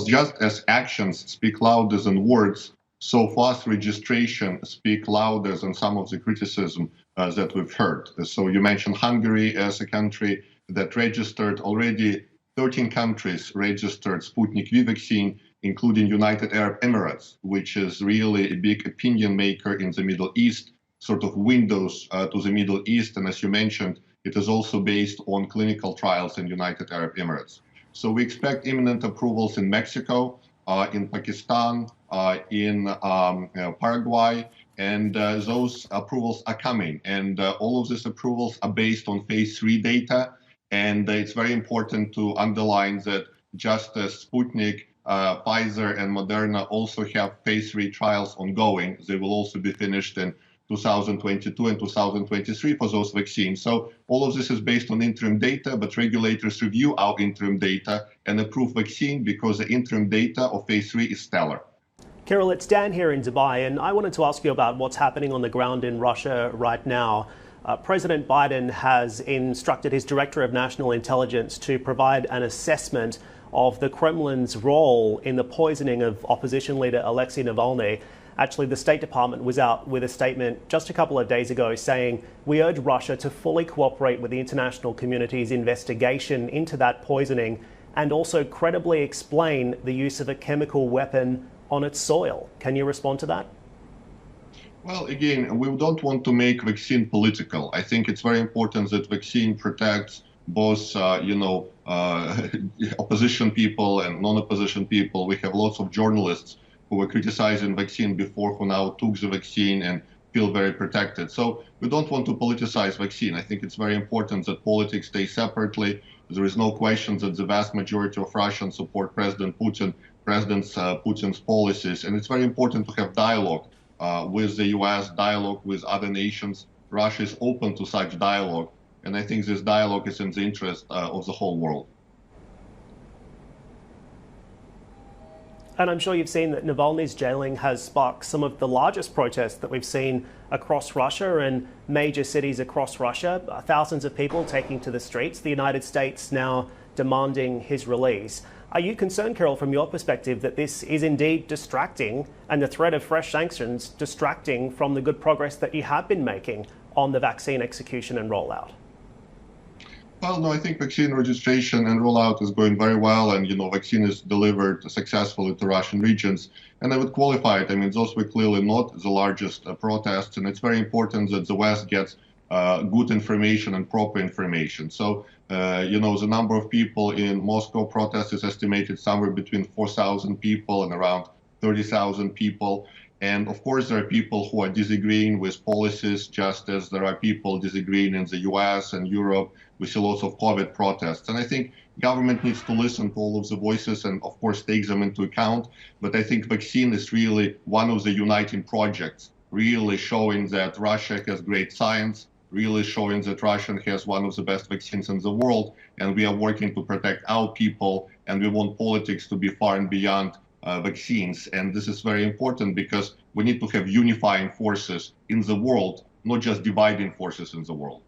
just as actions speak louder than words, so fast registration speak louder than some of the criticism that we've heard. So you mentioned Hungary as a country that registered already. 13 countries registered Sputnik V vaccine, including United Arab Emirates, which is really a big opinion maker in the Middle East, sort of windows to the Middle East. And as you mentioned, it is also based on clinical trials in United Arab Emirates. So we expect imminent approvals in Mexico, in Pakistan, in Paraguay, and those approvals are coming. And all of these approvals are based on phase 3 data. And it's very important to underline that just as Sputnik, Pfizer, and Moderna also have phase 3 trials ongoing, they will also be finished in 2022 and 2023 for those vaccines. So all of this is based on interim data, but regulators review our interim data and approve vaccine because the interim data of phase 3 is stellar. Kirill, it's Dan here in Dubai, and I wanted to ask you about what's happening on the ground in Russia right now. President Biden has instructed his Director of National Intelligence to provide an assessment of the Kremlin's role in the poisoning of opposition leader Alexei Navalny. Actually, the State Department was out with a statement just a couple of days ago saying, "We urge Russia to fully cooperate with the international community's investigation into that poisoning and also credibly explain the use of a chemical weapon on its soil." Can you respond to that? Well, again, we don't want to make vaccine political. I think it's very important that vaccine protects both, opposition people and non-opposition people. We have lots of journalists who were criticizing vaccine before who now took the vaccine and feel very protected. So we don't want to politicize vaccine. I think it's very important that politics stay separately. There is no question that the vast majority of Russians support President Putin's policies. And it's very important to have dialogue with the US, dialogue with other nations. Russia is open to such dialogue. And I think this dialogue is in the interest of the whole world. And I'm sure you've seen that Navalny's jailing has sparked some of the largest protests that we've seen across Russia and major cities across Russia. Thousands of people taking to the streets, the United States now demanding his release. Are you concerned, Kirill, from your perspective, that this is indeed distracting and the threat of fresh sanctions distracting from the good progress that you have been making on the vaccine execution and rollout? Well, no, I think vaccine registration and rollout is going very well, and vaccine is delivered successfully to Russian regions. And I would qualify it. I mean, those were clearly not the largest protests, and it's very important that the West gets good information and proper information. So, the number of people in Moscow protests is estimated somewhere between 4,000 people and around 30,000 people. And of course, there are people who are disagreeing with policies, just as there are people disagreeing in the US and Europe. We see lots of COVID protests. And I think government needs to listen to all of the voices and, of course, take them into account. But I think vaccine is really one of the uniting projects, really showing that Russia has great science, really showing that Russia has one of the best vaccines in the world. And we are working to protect our people. And we want politics to be far and beyond vaccines. And this is very important because we need to have unifying forces in the world, not just dividing forces in the world.